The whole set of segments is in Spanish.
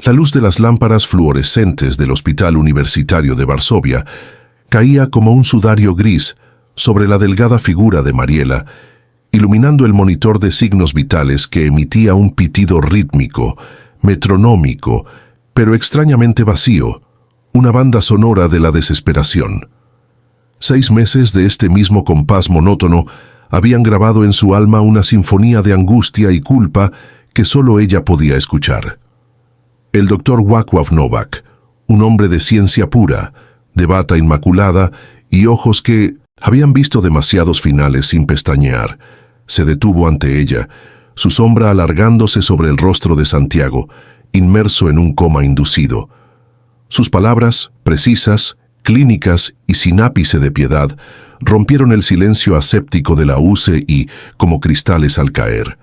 La luz de las lámparas fluorescentes del Hospital Universitario de Varsovia caía como un sudario gris sobre la delgada figura de Mariela, iluminando el monitor de signos vitales que emitía un pitido rítmico, metronómico, pero extrañamente vacío, una banda sonora de la desesperación. 6 meses de este mismo compás monótono habían grabado en su alma una sinfonía de angustia y culpa que solo ella podía escuchar. El doctor Wacław Nowak, un hombre de ciencia pura, de bata inmaculada y ojos que habían visto demasiados finales sin pestañear, se detuvo ante ella, su sombra alargándose sobre el rostro de Santiago, inmerso en un coma inducido. Sus palabras, precisas, clínicas y sin ápice de piedad, rompieron el silencio aséptico de la UCE y, como cristales al caer,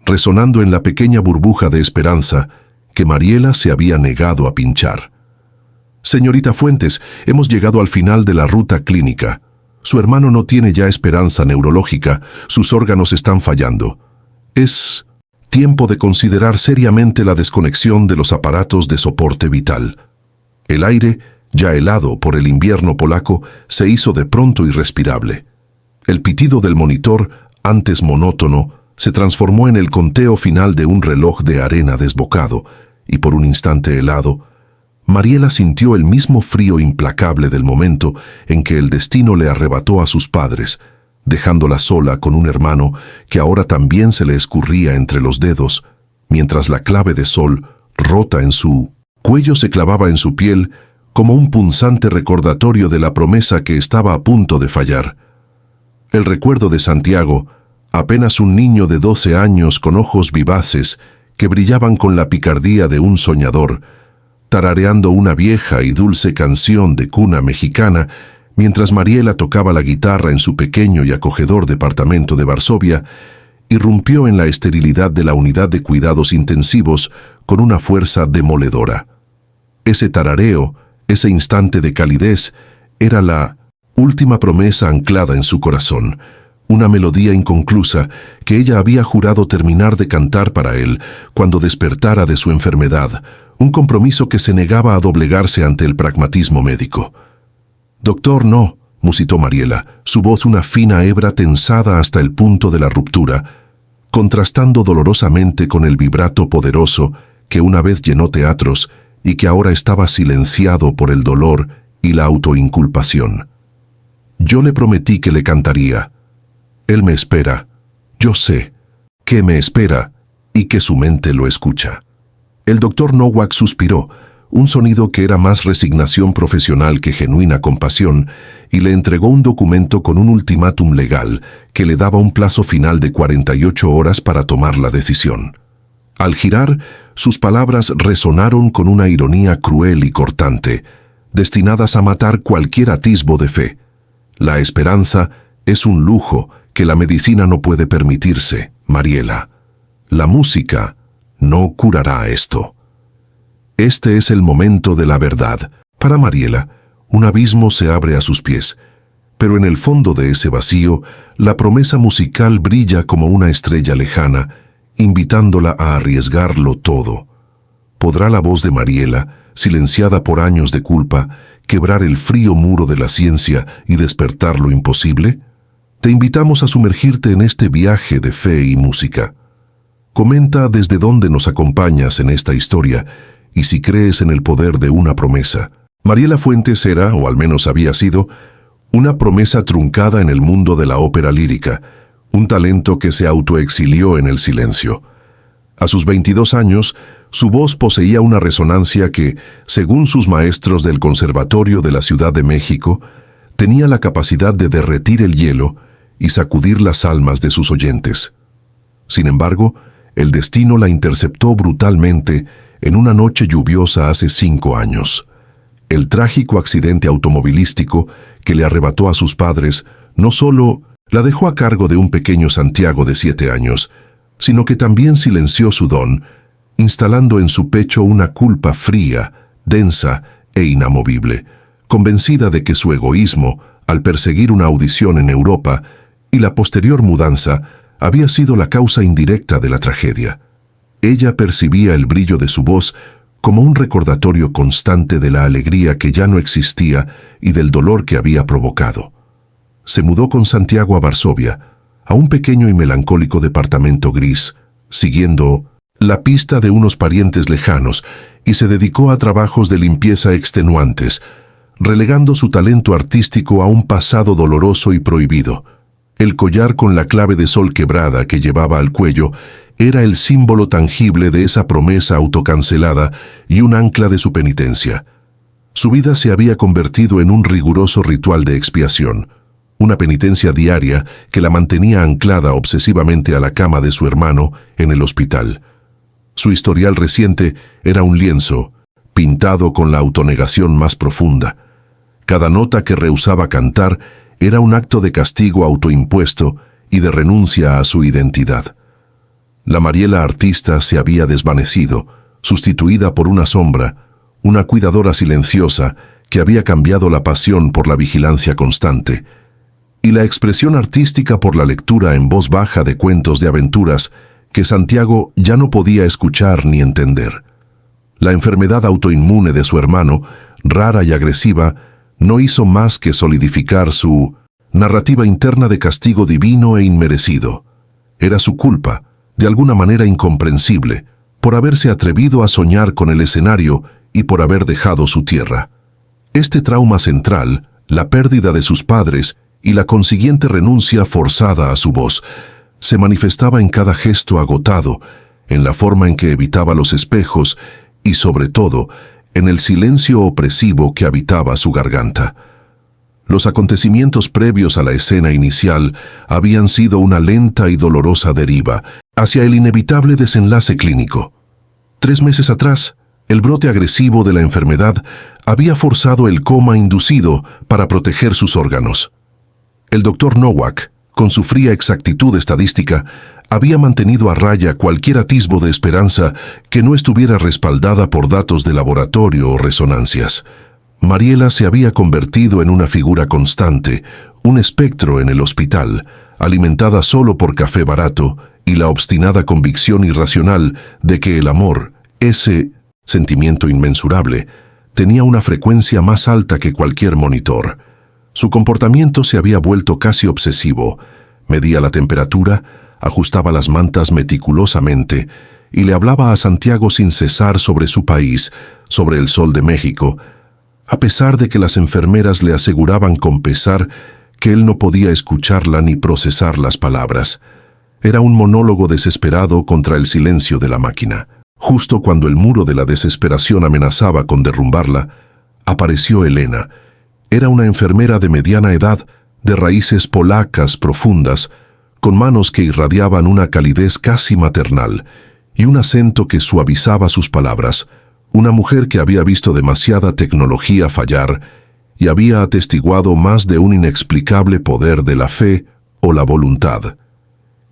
resonando en la pequeña burbuja de esperanza que Mariela se había negado a pinchar. «Señorita Fuentes, hemos llegado al final de la ruta clínica. Su hermano no tiene ya esperanza neurológica, sus órganos están fallando. Es tiempo de considerar seriamente la desconexión de los aparatos de soporte vital». El aire, ya helado por el invierno polaco, se hizo de pronto irrespirable. El pitido del monitor, antes monótono, se transformó en el conteo final de un reloj de arena desbocado, y por un instante helado, Mariela sintió el mismo frío implacable del momento en que el destino le arrebató a sus padres, dejándola sola con un hermano que ahora también se le escurría entre los dedos, mientras la clave de sol, rota en su cuello, se clavaba en su piel como un punzante recordatorio de la promesa que estaba a punto de fallar. El recuerdo de Santiago, apenas un niño de 12 años con ojos vivaces que brillaban con la picardía de un soñador, tarareando una vieja y dulce canción de cuna mexicana, mientras Mariela tocaba la guitarra en su pequeño y acogedor departamento de Varsovia, irrumpió en la esterilidad de la unidad de cuidados intensivos con una fuerza demoledora. Ese tarareo, ese instante de calidez, era la última promesa anclada en su corazón, una melodía inconclusa que ella había jurado terminar de cantar para él cuando despertara de su enfermedad, un compromiso que se negaba a doblegarse ante el pragmatismo médico. «Doctor, no», musitó Mariela, su voz una fina hebra tensada hasta el punto de la ruptura, contrastando dolorosamente con el vibrato poderoso que una vez llenó teatros y que ahora estaba silenciado por el dolor y la autoinculpación. «Yo le prometí que le cantaría. Él me espera. Yo sé que me espera y que su mente lo escucha». El doctor Nowak suspiró, un sonido que era más resignación profesional que genuina compasión, y le entregó un documento con un ultimátum legal que le daba un plazo final de 48 horas para tomar la decisión. Al girar, sus palabras resonaron con una ironía cruel y cortante, destinadas a matar cualquier atisbo de fe. «La esperanza es un lujo que la medicina no puede permitirse, Mariela. La música no curará esto». Este es el momento de la verdad. Para Mariela, un abismo se abre a sus pies, pero en el fondo de ese vacío, la promesa musical brilla como una estrella lejana, invitándola a arriesgarlo todo. ¿Podrá la voz de Mariela, silenciada por años de culpa, quebrar el frío muro de la ciencia y despertar lo imposible? Te invitamos a sumergirte en este viaje de fe y música. Comenta desde dónde nos acompañas en esta historia y si crees en el poder de una promesa. Mariela Fuentes era, o al menos había sido, una promesa truncada en el mundo de la ópera lírica, un talento que se autoexilió en el silencio. A sus 22 años, su voz poseía una resonancia que, según sus maestros del Conservatorio de la Ciudad de México, tenía la capacidad de derretir el hielo y sacudir las almas de sus oyentes. Sin embargo, el destino la interceptó brutalmente en una noche lluviosa hace 5 años. El trágico accidente automovilístico que le arrebató a sus padres no solo la dejó a cargo de un pequeño Santiago de 7 años, sino que también silenció su don, instalando en su pecho una culpa fría, densa e inamovible, convencida de que su egoísmo, al perseguir una audición en Europa, y la posterior mudanza, había sido la causa indirecta de la tragedia. Ella percibía el brillo de su voz como un recordatorio constante de la alegría que ya no existía y del dolor que había provocado. Se mudó con Santiago a Varsovia, a un pequeño y melancólico departamento gris, siguiendo la pista de unos parientes lejanos, y se dedicó a trabajos de limpieza extenuantes, relegando su talento artístico a un pasado doloroso y prohibido. El collar con la clave de sol quebrada que llevaba al cuello era el símbolo tangible de esa promesa autocancelada y un ancla de su penitencia. Su vida se había convertido en un riguroso ritual de expiación, una penitencia diaria que la mantenía anclada obsesivamente a la cama de su hermano en el hospital. Su historial reciente era un lienzo, pintado con la autonegación más profunda. Cada nota que rehusaba cantar era un acto de castigo autoimpuesto y de renuncia a su identidad. La Mariela artista se había desvanecido, sustituida por una sombra, una cuidadora silenciosa que había cambiado la pasión por la vigilancia constante, y la expresión artística por la lectura en voz baja de cuentos de aventuras que Santiago ya no podía escuchar ni entender. La enfermedad autoinmune de su hermano, rara y agresiva, no hizo más que solidificar su narrativa interna de castigo divino e inmerecido. Era su culpa, de alguna manera incomprensible, por haberse atrevido a soñar con el escenario y por haber dejado su tierra. Este trauma central, la pérdida de sus padres y la consiguiente renuncia forzada a su voz, se manifestaba en cada gesto agotado, en la forma en que evitaba los espejos y, sobre todo, en el silencio opresivo que habitaba su garganta. Los acontecimientos previos a la escena inicial habían sido una lenta y dolorosa deriva hacia el inevitable desenlace clínico. 3 meses atrás, el brote agresivo de la enfermedad había forzado el coma inducido para proteger sus órganos. El doctor Nowak, con su fría exactitud estadística, había mantenido a raya cualquier atisbo de esperanza que no estuviera respaldada por datos de laboratorio o resonancias. Mariela se había convertido en una figura constante, un espectro en el hospital, alimentada solo por café barato y la obstinada convicción irracional de que el amor, ese sentimiento inmensurable, tenía una frecuencia más alta que cualquier monitor. Su comportamiento se había vuelto casi obsesivo. Medía la temperatura, ajustaba las mantas meticulosamente y le hablaba a Santiago sin cesar sobre su país, sobre el sol de México, a pesar de que las enfermeras le aseguraban con pesar que él no podía escucharla ni procesar las palabras. Era un monólogo desesperado contra el silencio de la máquina. Justo cuando el muro de la desesperación amenazaba con derrumbarla, apareció Elena. Era una enfermera de mediana edad, de raíces polacas profundas, con manos que irradiaban una calidez casi maternal y un acento que suavizaba sus palabras. Una mujer que había visto demasiada tecnología fallar y había atestiguado más de un inexplicable poder de la fe o la voluntad.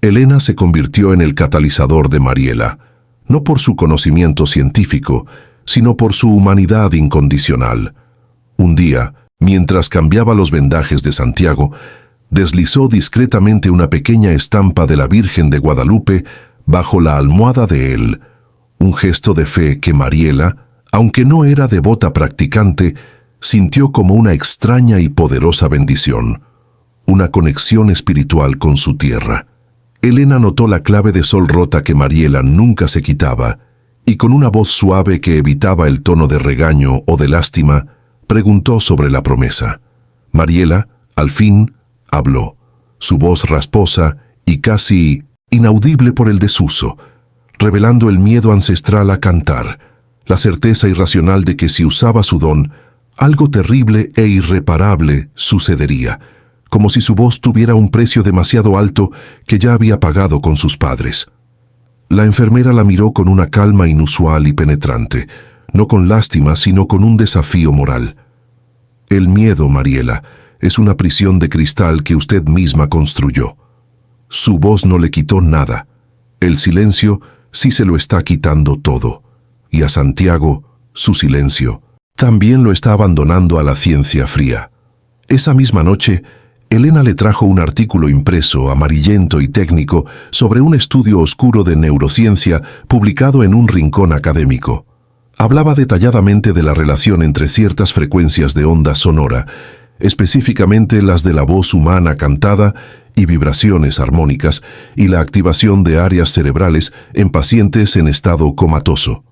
Elena se convirtió en el catalizador de Mariela, no por su conocimiento científico, sino por su humanidad incondicional. Un día, mientras cambiaba los vendajes de Santiago, deslizó discretamente una pequeña estampa de la Virgen de Guadalupe bajo la almohada de él, un gesto de fe que Mariela, aunque no era devota practicante, sintió como una extraña y poderosa bendición, una conexión espiritual con su tierra. Elena notó la clave de sol rota que Mariela nunca se quitaba, y con una voz suave que evitaba el tono de regaño o de lástima, preguntó sobre la promesa. Mariela, al fin, habló, su voz rasposa y casi inaudible por el desuso, revelando el miedo ancestral a cantar, la certeza irracional de que si usaba su don, algo terrible e irreparable sucedería, como si su voz tuviera un precio demasiado alto que ya había pagado con sus padres. La enfermera la miró con una calma inusual y penetrante, no con lástima, sino con un desafío moral. El miedo, Mariela, es una prisión de cristal que usted misma construyó. Su voz no le quitó nada. El silencio sí se lo está quitando todo. Y a Santiago, su silencio, también lo está abandonando a la ciencia fría. Esa misma noche, Elena le trajo un artículo impreso, amarillento y técnico, sobre un estudio oscuro de neurociencia publicado en un rincón académico. Hablaba detalladamente de la relación entre ciertas frecuencias de onda sonora, específicamente las de la voz humana cantada y vibraciones armónicas, y la activación de áreas cerebrales en pacientes en estado comatoso.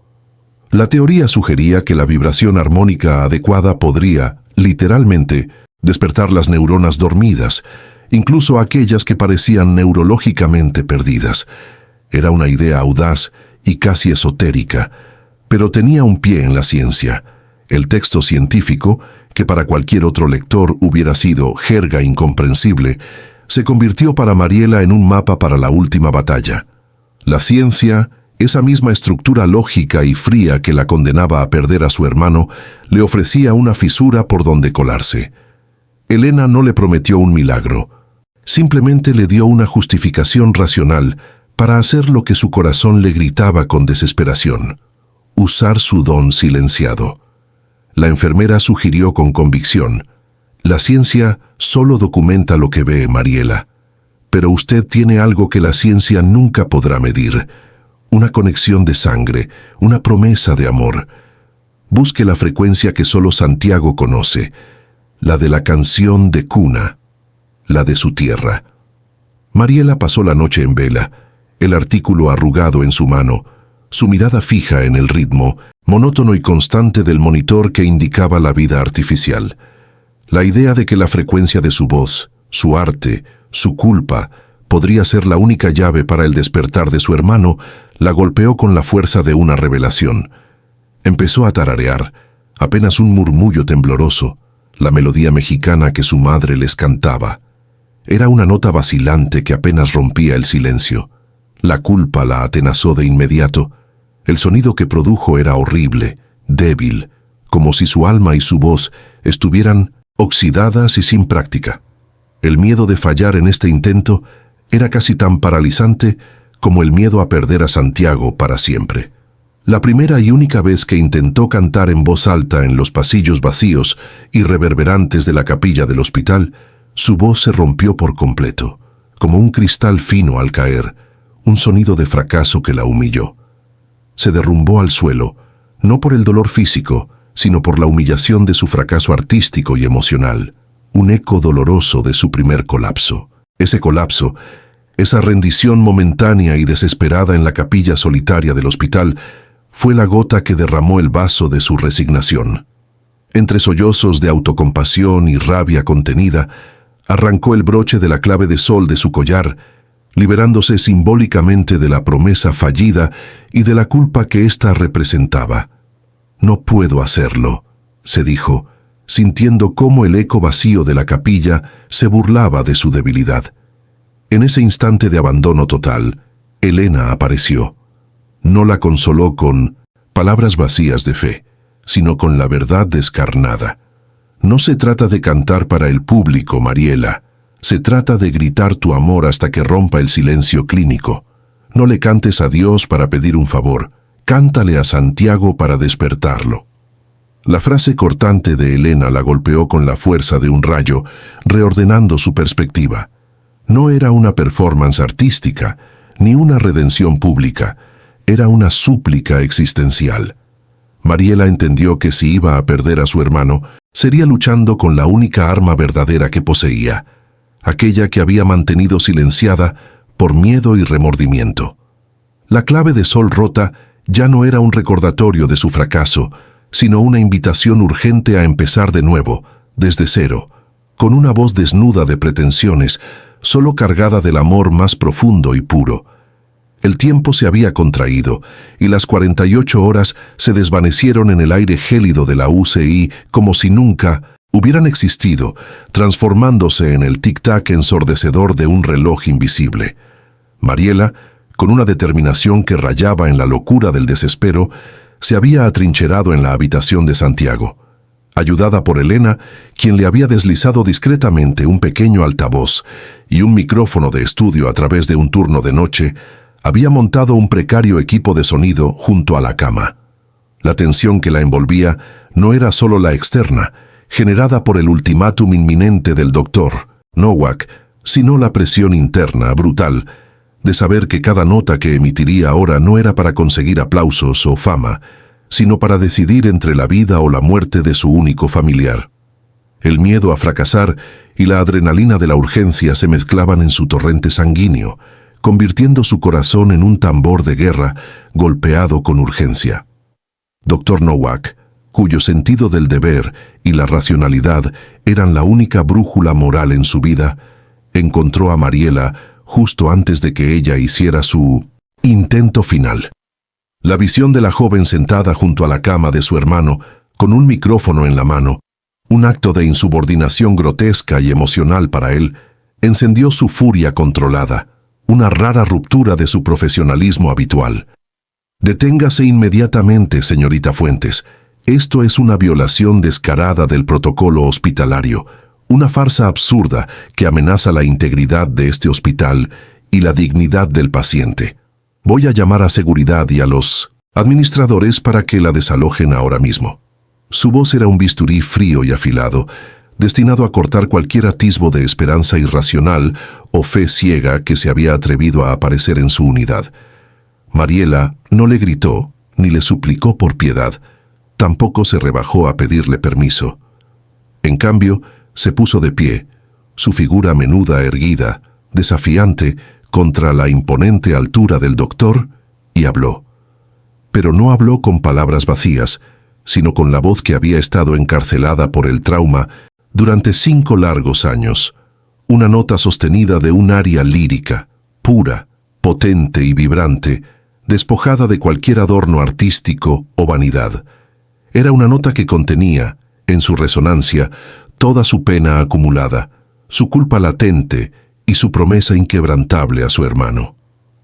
La teoría sugería que la vibración armónica adecuada podría, literalmente, despertar las neuronas dormidas, incluso aquellas que parecían neurológicamente perdidas. Era una idea audaz y casi esotérica, pero tenía un pie en la ciencia. El texto científico, que para cualquier otro lector hubiera sido jerga incomprensible, se convirtió para Mariela en un mapa para la última batalla. La ciencia, esa misma estructura lógica y fría que la condenaba a perder a su hermano, le ofrecía una fisura por donde colarse. Elena no le prometió un milagro, simplemente le dio una justificación racional para hacer lo que su corazón le gritaba con desesperación: usar su don silenciado. La enfermera sugirió con convicción: la ciencia solo documenta lo que ve, Mariela, pero usted tiene algo que la ciencia nunca podrá medir: una conexión de sangre, una promesa de amor. Busque la frecuencia que solo Santiago conoce, la de la canción de cuna, la de su tierra. Mariela pasó la noche en vela, el artículo arrugado en su mano, su mirada fija en el ritmo, monótono y constante del monitor que indicaba la vida artificial. La idea de que la frecuencia de su voz, su arte, su culpa, podría ser la única llave para el despertar de su hermano, la golpeó con la fuerza de una revelación. Empezó a tararear, apenas un murmullo tembloroso, la melodía mexicana que su madre les cantaba. Era una nota vacilante que apenas rompía el silencio. La culpa la atenazó de inmediato. El sonido que produjo era horrible, débil, como si su alma y su voz estuvieran oxidadas y sin práctica. El miedo de fallar en este intento era casi tan paralizante como el miedo a perder a Santiago para siempre. La primera y única vez que intentó cantar en voz alta en los pasillos vacíos y reverberantes de la capilla del hospital, su voz se rompió por completo, como un cristal fino al caer, un sonido de fracaso que la humilló. Se derrumbó al suelo, no por el dolor físico, sino por la humillación de su fracaso artístico y emocional, un eco doloroso de su primer colapso. Ese colapso, esa rendición momentánea y desesperada en la capilla solitaria del hospital, fue la gota que derramó el vaso de su resignación. Entre sollozos de autocompasión y rabia contenida, arrancó el broche de la clave de sol de su collar, liberándose simbólicamente de la promesa fallida y de la culpa que ésta representaba. «No puedo hacerlo», se dijo, sintiendo cómo el eco vacío de la capilla se burlaba de su debilidad. En ese instante de abandono total, Elena apareció. No la consoló con palabras vacías de fe, sino con la verdad descarnada. No se trata de cantar para el público, Mariela. Se trata de gritar tu amor hasta que rompa el silencio clínico. No le cantes a Dios para pedir un favor. Cántale a Santiago para despertarlo. La frase cortante de Elena la golpeó con la fuerza de un rayo, reordenando su perspectiva. No era una performance artística, ni una redención pública. Era una súplica existencial. Mariela entendió que si iba a perder a su hermano, sería luchando con la única arma verdadera que poseía, aquella que había mantenido silenciada por miedo y remordimiento. La clave de sol rota ya no era un recordatorio de su fracaso, sino una invitación urgente a empezar de nuevo, desde cero, con una voz desnuda de pretensiones, solo cargada del amor más profundo y puro. El tiempo se había contraído, y las 48 horas se desvanecieron en el aire gélido de la UCI como si nunca hubieran existido, transformándose en el tic-tac ensordecedor de un reloj invisible. Mariela, con una determinación que rayaba en la locura del desespero, se había atrincherado en la habitación de Santiago. Ayudada por Elena, quien le había deslizado discretamente un pequeño altavoz y un micrófono de estudio a través de un turno de noche, había montado un precario equipo de sonido junto a la cama. La tensión que la envolvía no era solo la externa, generada por el ultimátum inminente del doctor Nowak, sino la presión interna, brutal, de saber que cada nota que emitiría ahora no era para conseguir aplausos o fama, sino para decidir entre la vida o la muerte de su único familiar. El miedo a fracasar y la adrenalina de la urgencia se mezclaban en su torrente sanguíneo, convirtiendo su corazón en un tambor de guerra golpeado con urgencia. Dr. Nowak, cuyo sentido del deber y la racionalidad eran la única brújula moral en su vida, encontró a Mariela justo antes de que ella hiciera su intento final. La visión de la joven sentada junto a la cama de su hermano, con un micrófono en la mano, un acto de insubordinación grotesca y emocional para él, encendió su furia controlada, una rara ruptura de su profesionalismo habitual. «Deténgase inmediatamente, señorita Fuentes. Esto es una violación descarada del protocolo hospitalario, una farsa absurda que amenaza la integridad de este hospital y la dignidad del paciente. Voy a llamar a seguridad y a los administradores para que la desalojen ahora mismo». Su voz era un bisturí frío y afilado, destinado a cortar cualquier atisbo de esperanza irracional o fe ciega que se había atrevido a aparecer en su unidad. Mariela no le gritó ni le suplicó por piedad, tampoco se rebajó a pedirle permiso. En cambio, se puso de pie, su figura menuda erguida, desafiante contra la imponente altura del doctor, y habló. Pero no habló con palabras vacías, sino con la voz que había estado encarcelada por el trauma durante 5 largos años, una nota sostenida de un aria lírica, pura, potente y vibrante, despojada de cualquier adorno artístico o vanidad. Era una nota que contenía, en su resonancia, toda su pena acumulada, su culpa latente y su promesa inquebrantable a su hermano.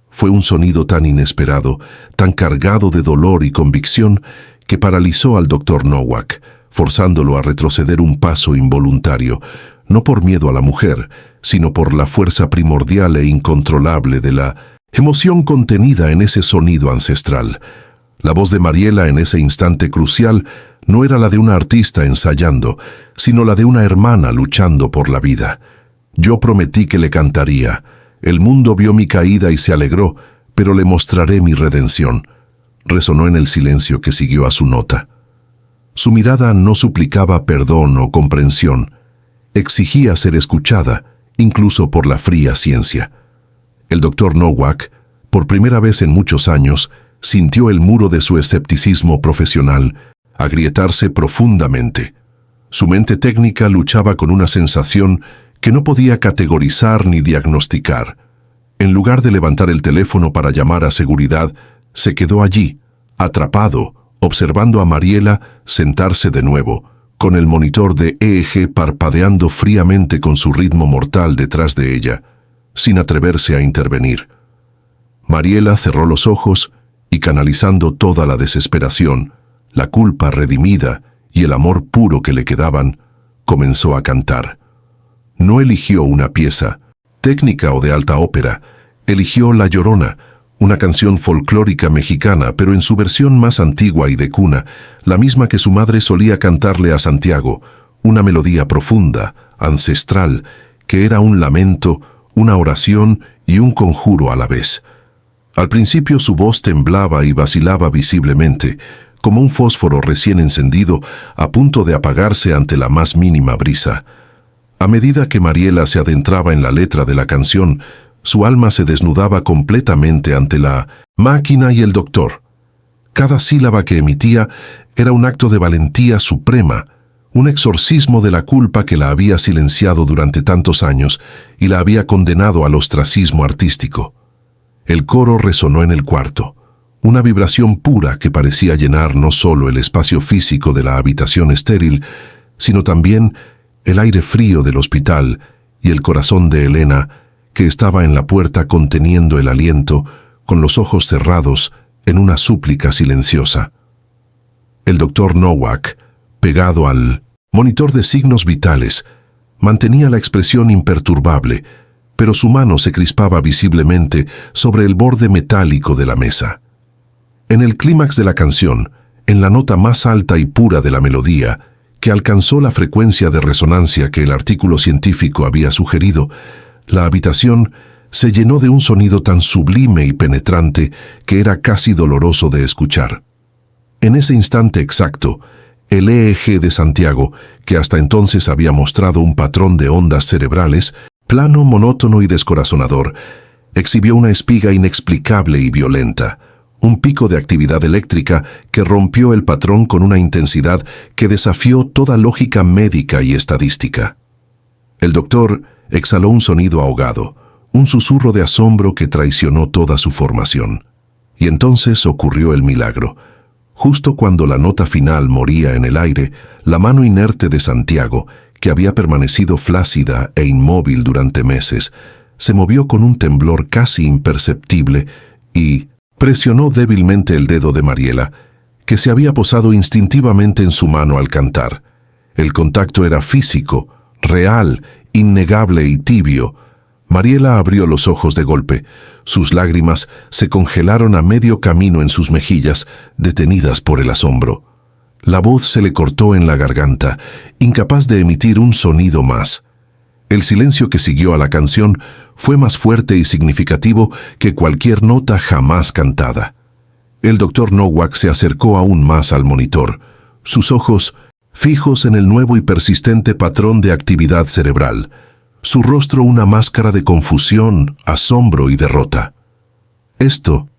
Fue un sonido tan inesperado, tan cargado de dolor y convicción, que paralizó al Dr. Nowak, forzándolo a retroceder un paso involuntario, no por miedo a la mujer, sino por la fuerza primordial e incontrolable de la emoción contenida en ese sonido ancestral. La voz de Mariela en ese instante crucial no era la de una artista ensayando, sino la de una hermana luchando por la vida. Yo prometí que le cantaría. El mundo vio mi caída y se alegró, pero le mostraré mi redención. Resonó en el silencio que siguió a su nota. Su mirada no suplicaba perdón o comprensión. Exigía ser escuchada, incluso por la fría ciencia. El Dr. Nowak, por primera vez en muchos años, sintió el muro de su escepticismo profesional agrietarse profundamente. Su mente técnica luchaba con una sensación que no podía categorizar ni diagnosticar. En lugar de levantar el teléfono para llamar a seguridad, se quedó allí, atrapado, observando a Mariela sentarse de nuevo, con el monitor de EEG parpadeando fríamente con su ritmo mortal detrás de ella, sin atreverse a intervenir. Mariela cerró los ojos y, canalizando toda la desesperación, la culpa redimida y el amor puro que le quedaban, comenzó a cantar. No eligió una pieza, técnica o de alta ópera, eligió La Llorona, una canción folclórica mexicana, pero en su versión más antigua y de cuna, la misma que su madre solía cantarle a Santiago, una melodía profunda, ancestral, que era un lamento, una oración y un conjuro a la vez. Al principio su voz temblaba y vacilaba visiblemente, como un fósforo recién encendido, a punto de apagarse ante la más mínima brisa. A medida que Mariela se adentraba en la letra de la canción, su alma se desnudaba completamente ante la máquina y el doctor. Cada sílaba que emitía era un acto de valentía suprema, un exorcismo de la culpa que la había silenciado durante tantos años y la había condenado al ostracismo artístico. El coro resonó en el cuarto, una vibración pura que parecía llenar no solo el espacio físico de la habitación estéril, sino también el aire frío del hospital y el corazón de Elena, que estaba en la puerta conteniendo el aliento, con los ojos cerrados, en una súplica silenciosa. El Dr. Nowak, pegado al monitor de signos vitales, mantenía la expresión imperturbable, pero su mano se crispaba visiblemente sobre el borde metálico de la mesa. En el clímax de la canción, en la nota más alta y pura de la melodía, que alcanzó la frecuencia de resonancia que el artículo científico había sugerido, la habitación se llenó de un sonido tan sublime y penetrante que era casi doloroso de escuchar. En ese instante exacto, el EEG de Santiago, que hasta entonces había mostrado un patrón de ondas cerebrales, plano, monótono y descorazonador, exhibió una espiga inexplicable y violenta, un pico de actividad eléctrica que rompió el patrón con una intensidad que desafió toda lógica médica y estadística. El doctor exhaló un sonido ahogado, un susurro de asombro que traicionó toda su formación. Y entonces ocurrió el milagro. Justo cuando la nota final moría en el aire, la mano inerte de Santiago, que había permanecido flácida e inmóvil durante meses, se movió con un temblor casi imperceptible y presionó débilmente el dedo de Mariela, que se había posado instintivamente en su mano al cantar. El contacto era físico, real, innegable y tibio. Mariela abrió los ojos de golpe. Sus lágrimas se congelaron a medio camino en sus mejillas, detenidas por el asombro. La voz se le cortó en la garganta, incapaz de emitir un sonido más. El silencio que siguió a la canción fue más fuerte y significativo que cualquier nota jamás cantada. El doctor Nowak se acercó aún más al monitor, sus ojos fijos en el nuevo y persistente patrón de actividad cerebral, su rostro una máscara de confusión, asombro y derrota. Esto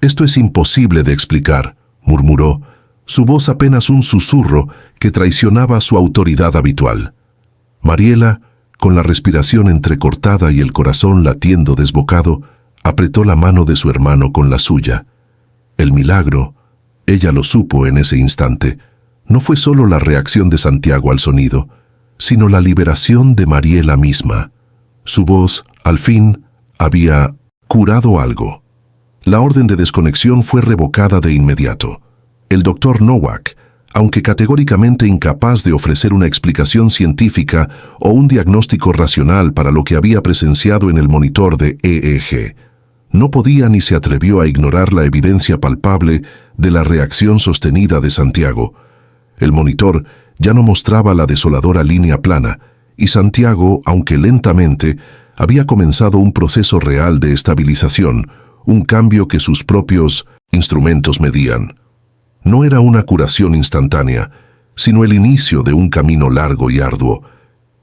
es imposible de explicar, murmuró, su voz apenas un susurro que traicionaba su autoridad habitual. Mariela, con la respiración entrecortada y el corazón latiendo desbocado, apretó la mano de su hermano con la suya. El milagro, ella lo supo en ese instante, no fue solo la reacción de Santiago al sonido, sino la liberación de Mariela misma. Su voz, al fin, había curado algo. La orden de desconexión fue revocada de inmediato. El doctor Nowak, aunque categóricamente incapaz de ofrecer una explicación científica o un diagnóstico racional para lo que había presenciado en el monitor de EEG, no podía ni se atrevió a ignorar la evidencia palpable de la reacción sostenida de Santiago. El monitor ya no mostraba la desoladora línea plana, y Santiago, aunque lentamente, había comenzado un proceso real de estabilización, un cambio que sus propios instrumentos medían. No era una curación instantánea, sino el inicio de un camino largo y arduo,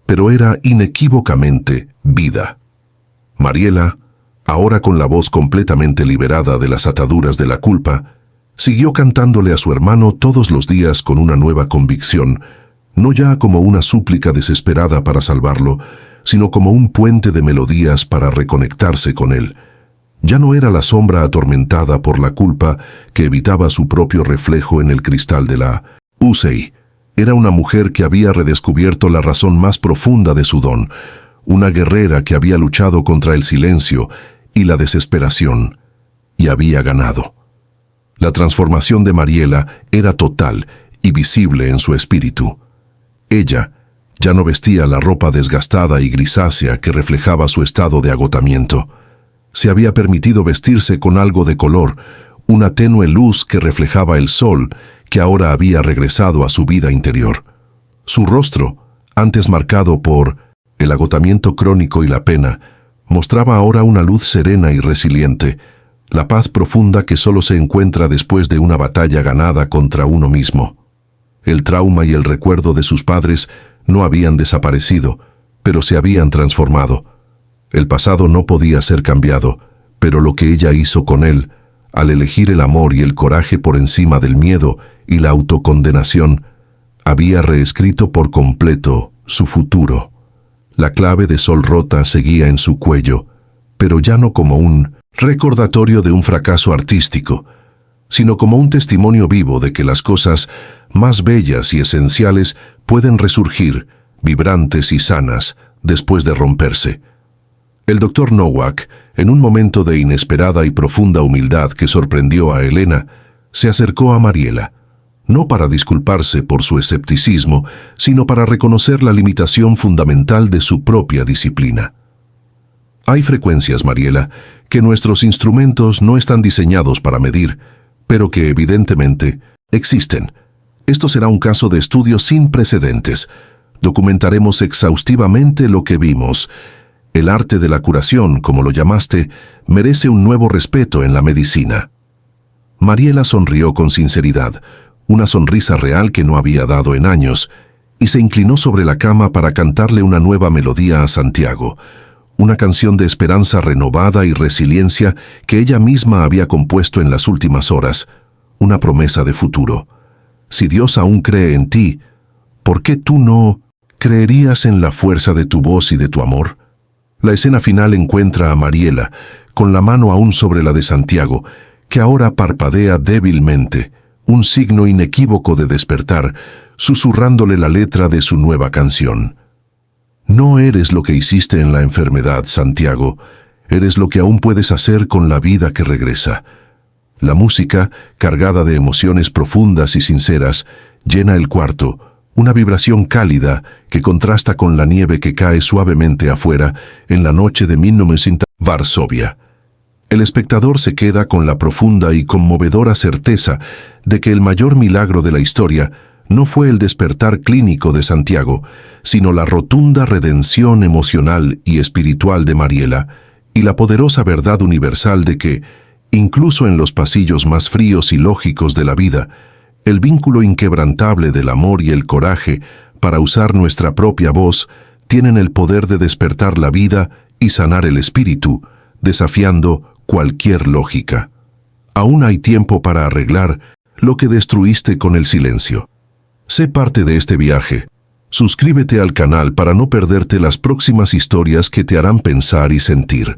pero era inequívocamente vida. Mariela, ahora con la voz completamente liberada de las ataduras de la culpa, siguió cantándole a su hermano todos los días con una nueva convicción, no ya como una súplica desesperada para salvarlo, sino como un puente de melodías para reconectarse con él. Ya no era la sombra atormentada por la culpa que evitaba su propio reflejo en el cristal de la Usei. Era una mujer que había redescubierto la razón más profunda de su don, una guerrera que había luchado contra el silencio y la desesperación, y había ganado. La transformación de Mariela era total y visible en su espíritu. Ella ya no vestía la ropa desgastada y grisácea que reflejaba su estado de agotamiento. Se había permitido vestirse con algo de color, una tenue luz que reflejaba el sol que ahora había regresado a su vida interior. Su rostro, antes marcado por el agotamiento crónico y la pena, mostraba ahora una luz serena y resiliente, la paz profunda que solo se encuentra después de una batalla ganada contra uno mismo. El trauma y el recuerdo de sus padres no habían desaparecido, pero se habían transformado. El pasado no podía ser cambiado, pero lo que ella hizo con él, al elegir el amor y el coraje por encima del miedo y la autocondenación, había reescrito por completo su futuro. La clave de sol rota seguía en su cuello, pero ya no como un recordatorio de un fracaso artístico, sino como un testimonio vivo de que las cosas más bellas y esenciales pueden resurgir, vibrantes y sanas, después de romperse. El doctor Nowak, en un momento de inesperada y profunda humildad que sorprendió a Elena, se acercó a Mariela, no para disculparse por su escepticismo, sino para reconocer la limitación fundamental de su propia disciplina. Hay frecuencias, Mariela, que nuestros instrumentos no están diseñados para medir, pero que evidentemente existen. Esto será un caso de estudio sin precedentes. Documentaremos exhaustivamente lo que vimos. El arte de la curación, como lo llamaste, merece un nuevo respeto en la medicina. Mariela sonrió con sinceridad, una sonrisa real que no había dado en años, y se inclinó sobre la cama para cantarle una nueva melodía a Santiago, una canción de esperanza renovada y resiliencia que ella misma había compuesto en las últimas horas, una promesa de futuro. Si Dios aún cree en ti, ¿por qué tú no creerías en la fuerza de tu voz y de tu amor? La escena final encuentra a Mariela, con la mano aún sobre la de Santiago, que ahora parpadea débilmente, un signo inequívoco de despertar, susurrándole la letra de su nueva canción. No eres lo que hiciste en la enfermedad, Santiago, eres lo que aún puedes hacer con la vida que regresa. La música, cargada de emociones profundas y sinceras, llena el cuarto, una vibración cálida que contrasta con la nieve que cae suavemente afuera en la noche de 1900 Varsovia. El espectador se queda con la profunda y conmovedora certeza de que el mayor milagro de la historia no fue el despertar clínico de Santiago, sino la rotunda redención emocional y espiritual de Mariela y la poderosa verdad universal de que, incluso en los pasillos más fríos y lógicos de la vida, el vínculo inquebrantable del amor y el coraje para usar nuestra propia voz tienen el poder de despertar la vida y sanar el espíritu, desafiando cualquier lógica. Aún hay tiempo para arreglar lo que destruiste con el silencio. Sé parte de este viaje. Suscríbete al canal para no perderte las próximas historias que te harán pensar y sentir.